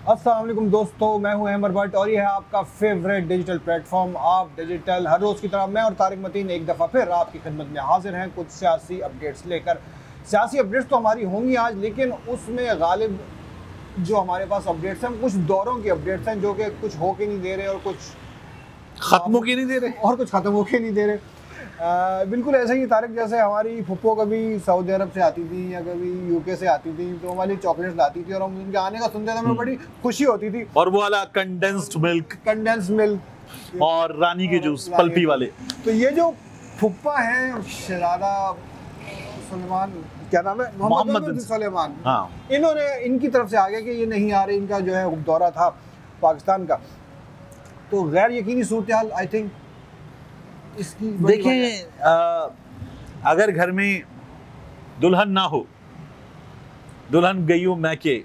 अस्सलाम वालेकुम दोस्तों, मैं हूं अहमर भट्ट और ये है आपका फेवरेट डिजिटल प्लेटफॉर्म आप डिजिटल। हर रोज़ की तरह मैं और तारिक मतीन एक दफ़ा फिर आपकी खिदमत में हाजिर हैं कुछ सियासी अपडेट्स लेकर। सियासी अपडेट्स तो हमारी होंगी आज, लेकिन उसमें गालिब जो हमारे पास अपडेट्स हैं कुछ दौरों की अपडेट्स हैं जो कि कुछ हो के नहीं दे रहे और कुछ खत्म हो के नहीं दे रहे और कुछ ख़त्म हो के नहीं दे रहे। बिल्कुल ऐसे ही तारिक, जैसे हमारी फुप्पो कभी सऊदी अरब से आती थी या कभी यूके से आती थी तो हमारी चॉकलेट्स लाती थी और हम उनके आने का सुनते थे, हमें बड़ी खुशी होती थी। और वो वाला कंडेंस्ड मिल्क और रानी के जूस पल्पी वाले। तो ये जो फुप्पा हैं शहजादा सुलेमान, क्या नाम है, मोहम्मद सुलेमान, हाँ, इन्होंने इनकी तरफ से आ गया कि ये नहीं आ रहे, इनका जो है दौरा था पाकिस्तान का। तो गैर यकीनी सूरत हाल आई थिंक इसकी देखें, अगर घर में दुल्हन ना हो, दुल्हन गई हो मैके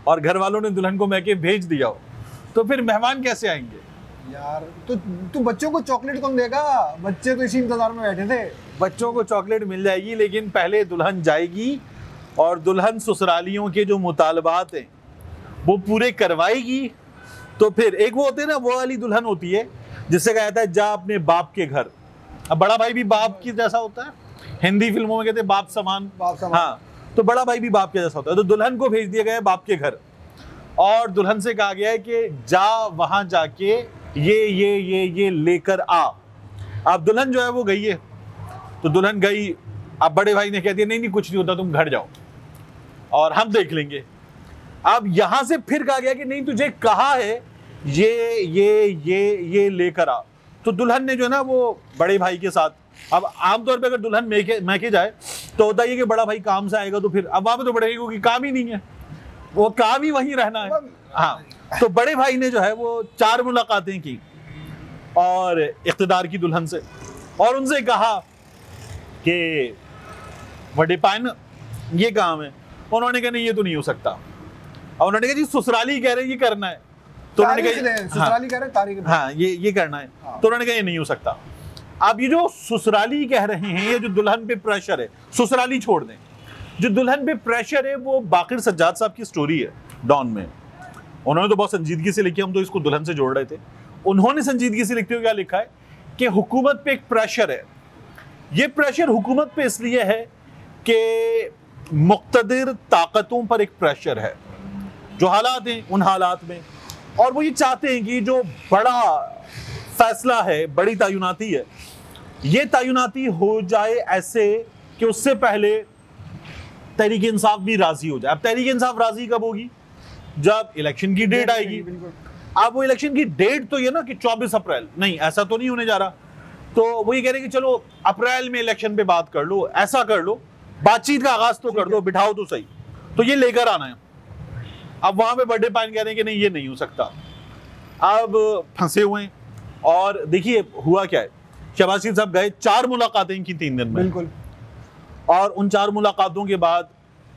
और घर वालों ने दुल्हन को मैके भेज दिया हो, तो फिर मेहमान कैसे आएंगे यार? तो बच्चों को चॉकलेट कौन देगा? बच्चे तो इसी इंतजार में बैठे थे। बच्चों को चॉकलेट मिल जाएगी, लेकिन पहले दुल्हन जाएगी और दुल्हन ससुरालियों के जो मुतालबात हैं वो पूरे करवाएगी। तो फिर एक वो होते हैं ना, वो वाली दुल्हन होती है जिससे कहा जाता है जा अपने बाप के घर। अब बड़ा भाई भी बाप की जैसा होता है, हिंदी फिल्मों में कहते हैं बाप समान। हाँ, तो बड़ा भाई भी बाप के जैसा होता है। तो दुल्हन को भेज दिया गया है बाप के घर और दुल्हन से कहा गया है कि जा वहां जाके ये लेकर आ। अब दुल्हन जो है वो गई है, तो दुल्हन गई, अब बड़े भाई ने कह दिया नहीं कुछ नहीं होता, तुम घर जाओ और हम देख लेंगे। अब यहां से फिर कहा गया कि नहीं तुझे कहा है ये लेकर आ। तो दुल्हन ने जो है ना वो बड़े भाई के साथ, अब आमतौर पे अगर दुल्हन मैके जाए तो होता है कि बड़ा भाई काम से आएगा, तो फिर अब वहां पे तो बड़े भाई को काम ही नहीं है, वो काम ही वहीं रहना है। हाँ, तो बड़े भाई ने जो है वो 4 मुलाकातें की और इख्तिदार की दुल्हन से, और उनसे कहा कि बड़े पाइन ये काम है। उन्होंने कहा नहीं ये तो नहीं हो सकता। अब उन्होंने कहा जी ससुराली कह रहे हैं ये करना है, तो उन्होंने कहा ससुराली कह रहे हैं तारीख, हाँ ये करना है। हाँ। तो उन्होंने कहा ये नहीं हो सकता। अब ये जो ससुराली कह रहे हैं, ये जो दुल्हन पे प्रेशर है, ससुराली छोड़ दें, जो दुल्हन पे प्रेशर है वो बाकिर सज्जाद साहब की स्टोरी है डॉन में। उन्होंने तो बहुत संजीदगी से लिखी, हम तो इसको दुल्हन से जोड़ रहे थे। उन्होंने संजीदगी से लिखते हुए क्या लिखा है कि हुकूमत पे एक प्रेशर है। ये प्रेशर हुकूमत पे इसलिए है कि मुक्तदिर ताकतों पर एक प्रेशर है, जो हालात हैं उन हालात में, और वो ये चाहते हैं कि जो बड़ा फैसला है, बड़ी तयनाती है, ये तयनाती हो जाए ऐसे कि उससे पहले तहरीक इंसाफ भी राजी हो जाए। अब तहरीक इंसाफ राजी कब होगी? जब इलेक्शन की डेट आएगी। अब वो इलेक्शन की डेट तो ये ना कि 24 अप्रैल, नहीं ऐसा तो नहीं होने जा रहा। तो वो ये कह रहे हैं कि चलो अप्रैल में इलेक्शन पे बात कर लो, ऐसा कर लो, बातचीत का आगाज तो कर दो, बिठाओ तो सही, तो ये लेकर आना है। अब वहां पे बर्थडे पाइन कह रहे हैं कि नहीं ये नहीं हो सकता। अब फंसे हुए हैं, और देखिए हुआ क्या है, शहबाज शरीफ साहब गए, 4 मुलाकातें की 3 दिन में, बिल्कुल, और उन 4 मुलाकातों के बाद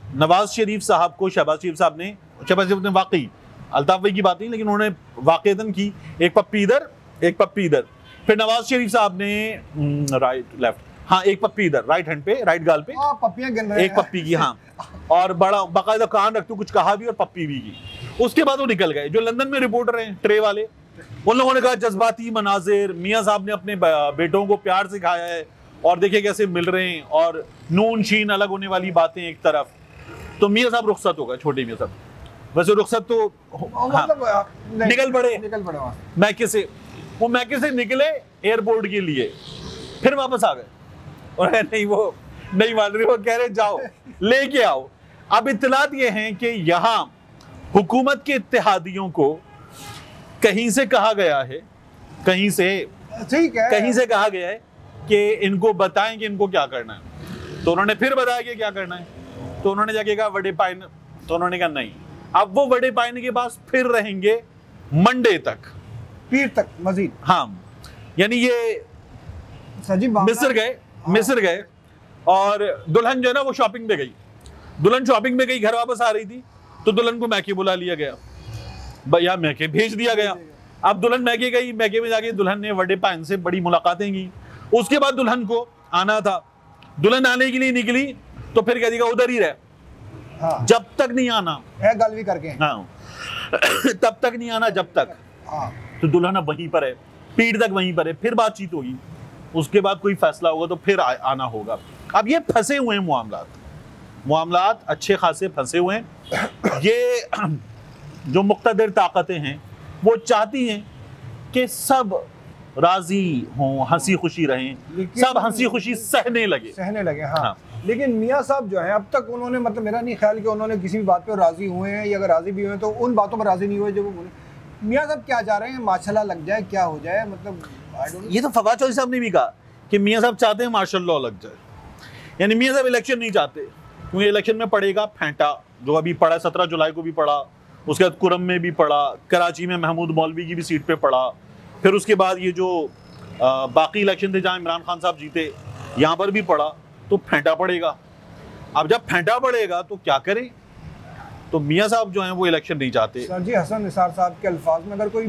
नवाज शरीफ साहब को शहबाज शरीफ ने वाकई, अल्ताफ भाई की बात नहीं, लेकिन उन्होंने वाकईतन की, एक पप्पी इधर एक पप्पी इधर, फिर नवाज शरीफ साहब ने राइट लेफ्ट, हाँ एक पप्पी इधर राइट हैंड पे, राइट गाल पे पप्पियां गिन रहे हैं, एक पप्पी की, हाँ, और बड़ा बाकायदा कान रखते कुछ कहा भी और पप्पी भी की। उसके बाद वो निकल गए। जो लंदन में रिपोर्टर हैं ट्रे वाले, उन लोगों ने कहा जज्बाती मनाजिर, मियाँ साहब ने अपने बेटों को प्यार सिखाया है और देखिए कैसे मिल रहे हैं, और नून शीन अलग होने वाली बातें एक तरफ। तो मियाँ साहब रुखसत हो गए, छोटे मियाँ साहब, वैसे रुखसत तो हाँ, निकल पड़े मैके से। वो मैके से निकले एयरपोर्ट के लिए, फिर वापस आ गए और नहीं वो नहीं मान रही, वो कह रहे जाओ लेके आओ। अब इत्तलात ये हैं कि यहाँ हुकूमत के इत्तेहादियों को कहीं से कहा गया है, कहीं से कहा गया है कि इनको बताएं कि इनको क्या करना है। तो उन्होंने फिर बताया कि क्या करना है, तो उन्होंने जाके कहा वडे पाइन, तो उन्होंने कहा नहीं। अब वो वडे पाइन के पास फिर रहेंगे मंडे तक, पीर तक मजीद। हाँ, यानी ये मिस्र गए और दुल्हन जो है ना वो शॉपिंग पे गई। दुल्हन शॉपिंग पे गई, घर वापस आ रही थी, तो दुल्हन को मैके बुला लिया गया, या मैके भेज दिया गया। अब दुल्हन मैके गई, मैके में जाके दुल्हन ने वडे पाइन से बड़ी मुलाकातें की। उसके बाद दुल्हन को आना था, दुल्हन आने के लिए निकली तो फिर कह देगा उधर ही रह, हाँ। जब तक नहीं आना है गल भी करके। हाँ, तब तक नहीं आना जब तक, हाँ तो दुल्हन अब वहीं पर है, पीठ तक वहीं पर है, फिर बातचीत होगी, उसके बाद कोई फैसला होगा तो फिर आना होगा। अब ये फंसे हुए हैं मामलात अच्छे खासे फंसे हुए हैं। ये जो मुक़्तदिर ताकतें हैं वो चाहती हैं कि सब राजी हों, हंसी खुशी रहें, सब हंसी खुशी सहने लगे हाँ। लेकिन मियाँ साहब जो हैं अब तक उन्होंने, मतलब मेरा नहीं ख्याल कि उन्होंने किसी भी बात पे राजी हुए हैं, या अगर राजी भी हुए हैं तो उन बातों पर राजी नहीं हुए जो वो बोले। मियाँ साहब क्या चाह रहे हैं, माशाल्लाह लग जाए, क्या हो जाए, मतलब ये तो फवाद चौधरी साहब ने भी कहा कि मियाँ साहब चाहते हैं मार्शल लॉ लग जाए, यानी मियाँ साहब इलेक्शन नहीं चाहते, क्योंकि इलेक्शन में पड़ेगा फेंटा, जो अभी पड़ा 17 जुलाई को भी पड़ा, उसके बाद कुरम में भी पड़ा, कराची में महमूद मौलवी की भी सीट पे पड़ा, फिर उसके बाद ये जो बाकी इलेक्शन थे जहाँ इमरान खान साहब जीते यहाँ पर भी पड़ा, तो फेंटा पड़ेगा। अब जब फेंटा पड़ेगा तो क्या करें, तो मियाँ साहब जो हैं वो इलेक्शन नहीं चाहते। सर जी हसन निसार साहब के अल्फाज में अगर कोई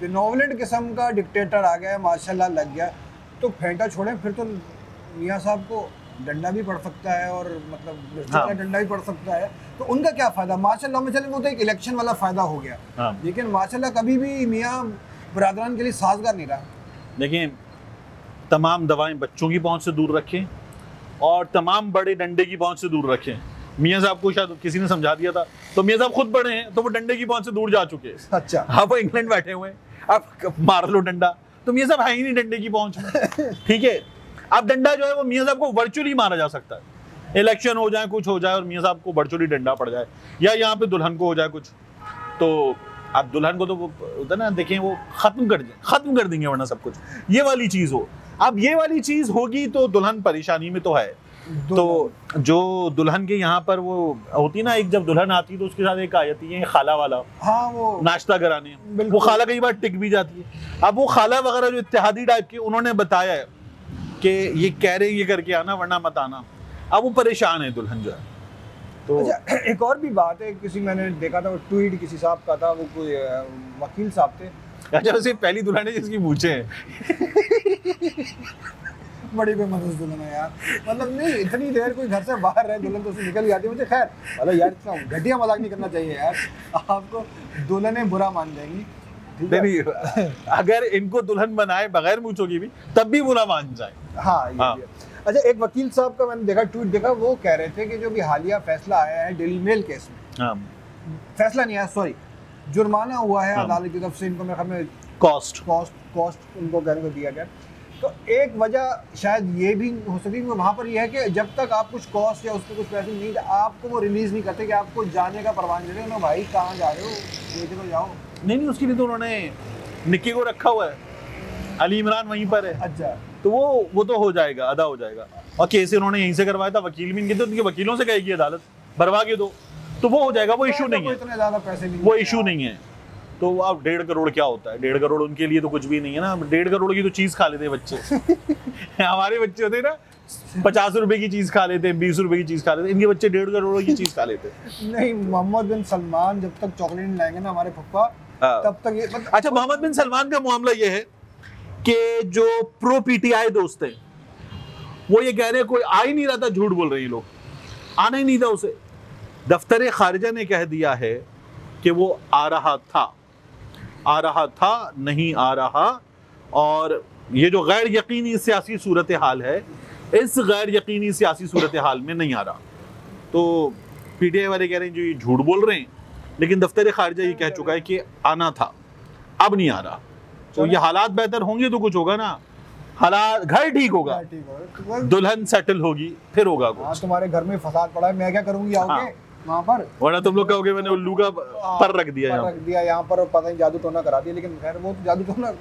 बेनोवलेंट किस्म का डिक्टेटर आ गया, माशाल्लाह लग गया, तो फेंटा छोड़ें, फिर तो मियाँ साहब को डंडा भी पड़ सकता है, और मतलब हाँ। डंडा भी पड़ सकता है, तो उनका क्या फ़ायदा। माशाल्लाह में चले वो तो एक इलेक्शन वाला फ़ायदा हो गया हाँ। लेकिन माशाल्लाह कभी भी मियाँ बरादरान के लिए साजगार नहीं रहा। देखिए, तमाम दवाएं बच्चों की पहुंच से दूर रखें और तमाम बड़े डंडे की पहुंच से दूर रखें। मियाँ साहब को शायद किसी ने समझा दिया था, तो मियाँ साहब खुद बड़े हैं तो वो डंडे की पहुंच से दूर जा चुके हैं। अच्छा, हाँ, वो इंग्लैंड बैठे हुए हैं, अब मार लो डंडा, तो मियाँ साहब है ही नहीं डंडे की पहुंच में। ठीक है, अब डंडा जो है वो मियाँ साहब को वर्चुअली मारा जा सकता है, इलेक्शन हो जाए, कुछ हो जाए और मियाँ साहब को वर्चुअली डंडा पड़ जाए, या यहाँ पे दुल्हन को हो जाए कुछ, तो अब दुल्हन को तो वो होता ना, देखें वो खत्म कर देंगे वरना सब कुछ, ये वाली चीज हो। अब ये वाली चीज होगी तो दुल्हन परेशानी में तो है। तो जो दुल्हन के यहाँ पर वो होती ना, एक जब दुल्हन आती है तो उसके साथ एक आ जाती है खाला वाला, हाँ, वो नाश्ता कराने, वो खाला कई बार टिक भी जाती है। अब वो खाला वगैरह जो इत्तेहादी टाइप के, उन्होंने बताया है कि ये कह रहे हैं ये करके आना वरना मत आना, अब वो परेशान है दुल्हन जो है। तो अच्छा, एक और भी बात है, किसी मैंने देखा था वो ट्वीट किसी साहब का था, वो कोई वकील साहब थे। अच्छा, उसे पहली दुल्हन है जिसकी पूछे हैं। बड़ी बेमदद दुल्हन है यार, मतलब नहीं, इतनी देर कोई घर से बाहर रहे दुल्हन तो उससे निकल जाती है। मुझे खैर मतलब यार इतना घटिया मजाक नहीं करना चाहिए यार, आपको दुल्हनें बुरा मान जाएंगी। नहीं, अगर इनको दुल्हन बनाए बगैर मूंछों की भी तब भी बुरा मान जाए। हाँ, ये भी है। अच्छा, एक वकील साहब का मैंने देखा, ट्वीट देखा, वो कह रहे थे कि जो भी हालिया फैसला आया है डेली मेल केस में, हाँ। फैसला नहीं आया, सॉरी, जुर्माना हुआ है अदालत की तरफ से इनको, मेरे ख्याल में कॉस्ट उनको कहने को दिया गया। तो एक वजह शायद ये भी हो सकती है वहाँ पर यह है कि जब तक आप कुछ कॉस्ट या उसको कुछ पैसे नहीं, आपको वो रिलीज़ नहीं करते कि आपको जाने का परवान दे रहे हो, भाई कहाँ जा रहे हो, लेके तो जाओ। नहीं, उसके लिए तो उन्होंने निक्की को रखा हुआ है, अली इमरान वहीं पर है। अच्छा, तो वो तो हो जाएगा, अदा हो जाएगा। और केस उन्होंने यहीं से करवाया था, वकील भी इनके, तो उनके वकीलों से कहेगी अदालत भरवा के दो, तो वो हो जाएगा, वो इशू नहीं है, इतने ज़्यादा पैसे नहीं, वो इशू नहीं है। तो अब 1.5 करोड़ क्या होता है, 1.5 करोड़ उनके लिए तो कुछ भी नहीं है ना। 1.5 करोड़ की तो चीज़ खा लेते बच्चे। हमारे बच्चे होते ना 50 रुपए की चीज़ खा लेते, 20 रुपए की चीज़ खा लेते, इनके बच्चे 1.5 करोड़ की चीज़ खा लेते। नहीं, मोहम्मद बिन सलमान जब तक चॉकलेट नहीं लाएंगे ना हमारे पप्पा, तब तक ये अच्छा, मोहम्मद बिन सलमान का मामला ये है कि जो प्रो पीटीआई दोस्त हैं वो ये कह रहे हैं कोई आ ही नहीं रहा था, झूठ बोल रहे हैं लोग, आना ही नहीं था उसे। दफ्तर खारिजा ने कह दिया है कि वो आ रहा था, नहीं आ रहा। और ये जो गैर यकीनी सियासी सूरत हाल है, इस गैर यकीनी सियासी सूरत हाल में नहीं आ रहा। तो पीटीआई वाले कह रहे हैं जो ये झूठ बोल रहे हैं, लेकिन दफ्तर खारिजा ये कह चुका है कि आना था, अब नहीं आ रहा। तो ये हालात बेहतर होंगे तो कुछ होगा ना, हालात, घर ठीक होगा, दुल्हन सेटल होगी, फिर होगा कुछ। तुम्हारे घर में फसाद पड़ा है, मैं क्या करूंगी, आओगे वहाँ पर, वरना तुम लोग कहोगे मैंने उल्लू का पर रख दिया यहाँ पर, पता नहीं जादू टोना करा दिया। लेकिन खैर वो तो जादू टोना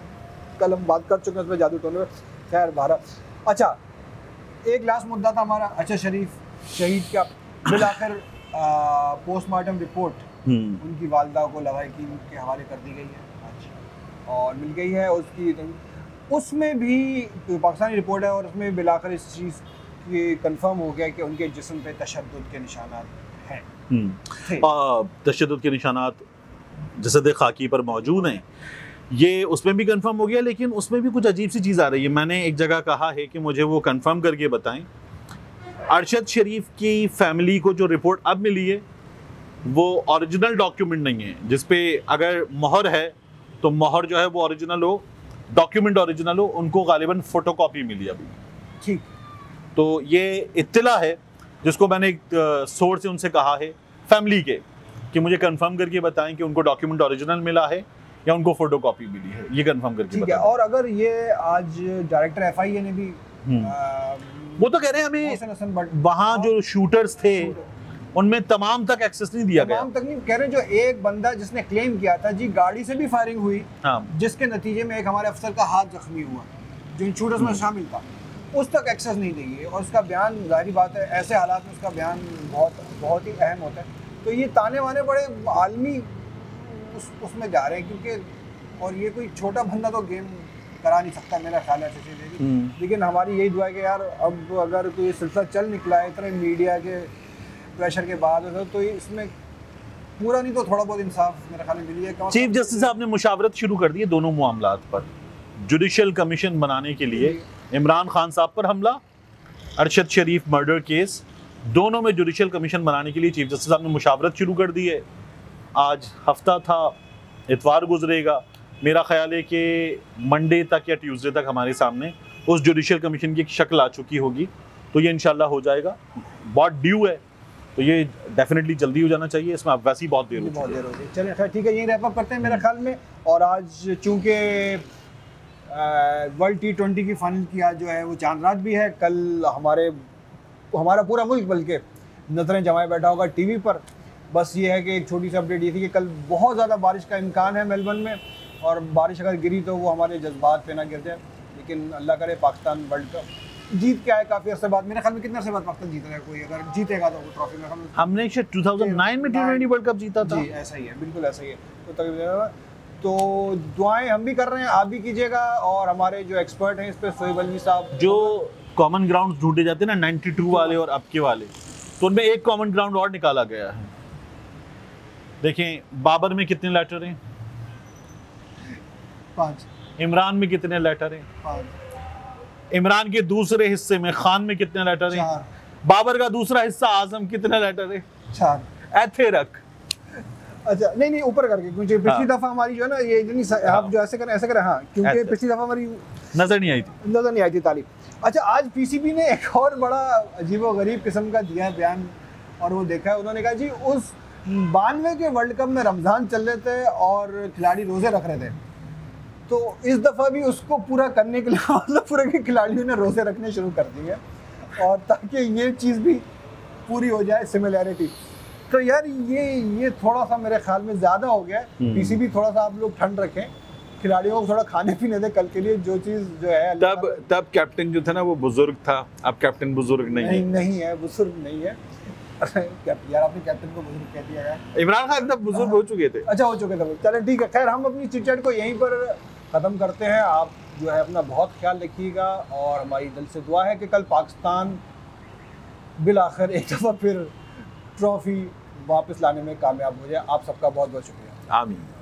कल हम बात कर चुके हैं उसमें, जादू टोने। खैर भारत, अच्छा एक लास्ट मुद्दा था हमारा, अच्छा शरीफ शहीद का बिलाखिर पोस्टमार्टम रिपोर्ट उनकी वालदा को लवाहिकीन के हवाले कर दी गई है और मिल गई है उसकी। उसमें भी पाकिस्तानी रिपोर्ट है और उसमें बिलाखिर इस चीज़ की कंफर्म हो गया कि उनके जिस्म पे तशद्दुद के निशानात हैं। तशद्दुद के निशानात जसद खाकी पर मौजूद हैं, ये उसमें भी कंफर्म हो गया। लेकिन उसमें भी कुछ अजीब सी चीज़ आ रही है। मैंने एक जगह कहा है कि मुझे वो कंफर्म करके बताएं। अरशद शरीफ की फैमिली को जो रिपोर्ट अब मिली है वो ओरिजिनल डॉक्यूमेंट नहीं है, जिसपे अगर मोहर है तो मोहर जो है वो ओरिजिनल हो, डॉक्यूमेंट ओरिजिनल हो, उनको गालिबन फोटोकॉपी मिली अभी। ठीक। तो ये इत्तला है जिसको मैंने एक सोर्स से उनसे कहा है फैमिली के कि मुझे कंफर्म करके बताएं कि उनको डॉक्यूमेंट ओरिजिनल मिला है या उनको फोटोकॉपी मिली है, ये कंफर्म करके ठीक है। और अगर ये आज डायरेक्टर एफआईए ने भी वो तो कह रहे हैं हमें वहाँ जो शूटर्स थे उनमें तमाम तक एक्सेस नहीं दिया गया। तमाम तक नहीं कह रहे, जो एक बंदा जिसने क्लेम किया था जी गाड़ी से भी फायरिंग हुई, जिसके नतीजे में एक हमारे अफसर का हाथ जख्मी हुआ जो इन शूटर्स में शामिल था, उस तक एक्सेस नहीं देगी। और उसका बयान जाहिर बात है ऐसे हालात में उसका बयान बहुत ही अहम होता है। तो ये ताने वाने बड़े आलमी उसमें जा रहे हैं, क्योंकि और ये कोई छोटा बंदा तो गेम करा नहीं सकता मेरा ख्याल है ऐसे। लेकिन हमारी यही दुआ है कि यार अब अगर कोई सिलसिला चल निकला है इतने मीडिया के प्रेशर के बाद, तो इसमें पूरा नहीं तो थोड़ा बहुत इंसाफ मेरे ख्याल में मिली है। चीफ जस्टिस साहब ने मुशावरत शुरू कर दी है दोनों मामलात पर। जुडिशियल कमीशन बनाने के लिए इमरान खान साहब पर हमला, अरशद शरीफ मर्डर केस, दोनों में जुडिशियल कमीशन बनाने के लिए चीफ जस्टिस साहब ने मुशावरत शुरू कर दी है। आज हफ्ता था, इतवार गुजरेगा, मेरा ख्याल है कि मंडे तक या ट्यूसडे तक हमारे सामने उस जुडिशियल कमीशन की शक्ल आ चुकी होगी। तो ये इंशाल्लाह हो जाएगा, बहुत ड्यू है, तो ये डेफिनेटली जल्दी हो जाना चाहिए। इसमें अब वैसे ही बहुत देर हो गई। चलिए खैर ठीक है, यही रैप अप करते हैं मेरे ख्याल में। और आज चूँकि वर्ल्ड T20 की फाइनल की आज जो है वो चांद रात भी है, कल हमारा पूरा मुल्क बल्कि नजरें जमाए बैठा होगा टीवी पर। बस ये है कि एक छोटी सी अपडेट ये थी कि कल बहुत ज़्यादा बारिश का इम्कान है मेलबर्न में, और बारिश अगर गिरी तो वो हमारे जज्बात पे ना गिर जाए। लेकिन अल्लाह करे पाकिस्तान वर्ल्ड कप जीत के आए काफ़ी अर्से बाद। मेरे ख्याल में कितने अर्से बाद पाकिस्तान जीत रहा है, कोई अगर जीतेगा तो वो ट्रॉफी में हमने 2009 में T20 वर्ल्ड कप जीता था। जी ऐसा ही है, बिल्कुल ऐसा ही है। तो तकरीबन तो दुआएं हम भी कर रहे हैं, आप भी कीजिएगा। और हमारे जो एक्सपर्ट हैं इस पर सोहेब अलवी साहब, जो कॉमन ग्राउंड ढूंढे जाते हैं ना 92 वाले और अब के वाले, तो उनमें एक कॉमन ग्राउंड और निकाला गया है। देखें बाबर में कितने लेटर हैं? 5। इमरान में कितने लेटर हैं? 5। इमरान के दूसरे हिस्से में खान में कितने लेटर हैं? 4। बाबर का दूसरा हिस्सा आजम कितने लेटर है? 4। ऐथे रख। अच्छा नहीं ऊपर करके, क्योंकि पिछली दफा हमारी जो है ना ये आप जो ऐसे करें हाँ, क्योंकि पिछली दफा हमारी नजर नहीं आई थी तारीफ। अच्छा आज पीसीबी ने एक और बड़ा अजीबोगरीब किस्म का दिया है बयान, और वो देखा है उन्होंने कहा जी उस 92 के वर्ल्ड कप में रमज़ान चल रहे थे और खिलाड़ी रोज़े रख रहे थे, तो इस दफ़ा भी उसको पूरा करने के लिए मतलब पूरे के खिलाड़ियों ने रोज़े रखने शुरू कर दिए, और ताकि ये चीज़ भी पूरी हो जाए सिमिलैरिटी। तो यार ये थोड़ा सा मेरे ख्याल में ज़्यादा हो गया है। पीसीबी थोड़ा सा आप लोग ठंड रखें, खिलाड़ियों को थोड़ा खाने पीने दे कल के लिए, जो चीज़ जो है। तब कैप्टन जो था ना वो बुजुर्ग था, अब कैप्टन बुजुर्ग नहीं है, बुजुर्ग नहीं है। यार आपने कैप्टन को बुजुर्ग कह दिया यार। इमरान खान तब बुजुर्ग हो चुके थे। अच्छा हो चुके थे, चलो ठीक है। खैर हम अपनी चिट-चैट को यहीं पर ख़त्म करते हैं। आप जो है अपना बहुत ख्याल रखिएगा, और हमारी दिल से दुआ है कि कल पाकिस्तान बिल आखिर एक दफ़ा फिर ट्रॉफी वापस लाने में कामयाब हो जाए। आप सबका बहुत बहुत शुक्रिया। आमीन।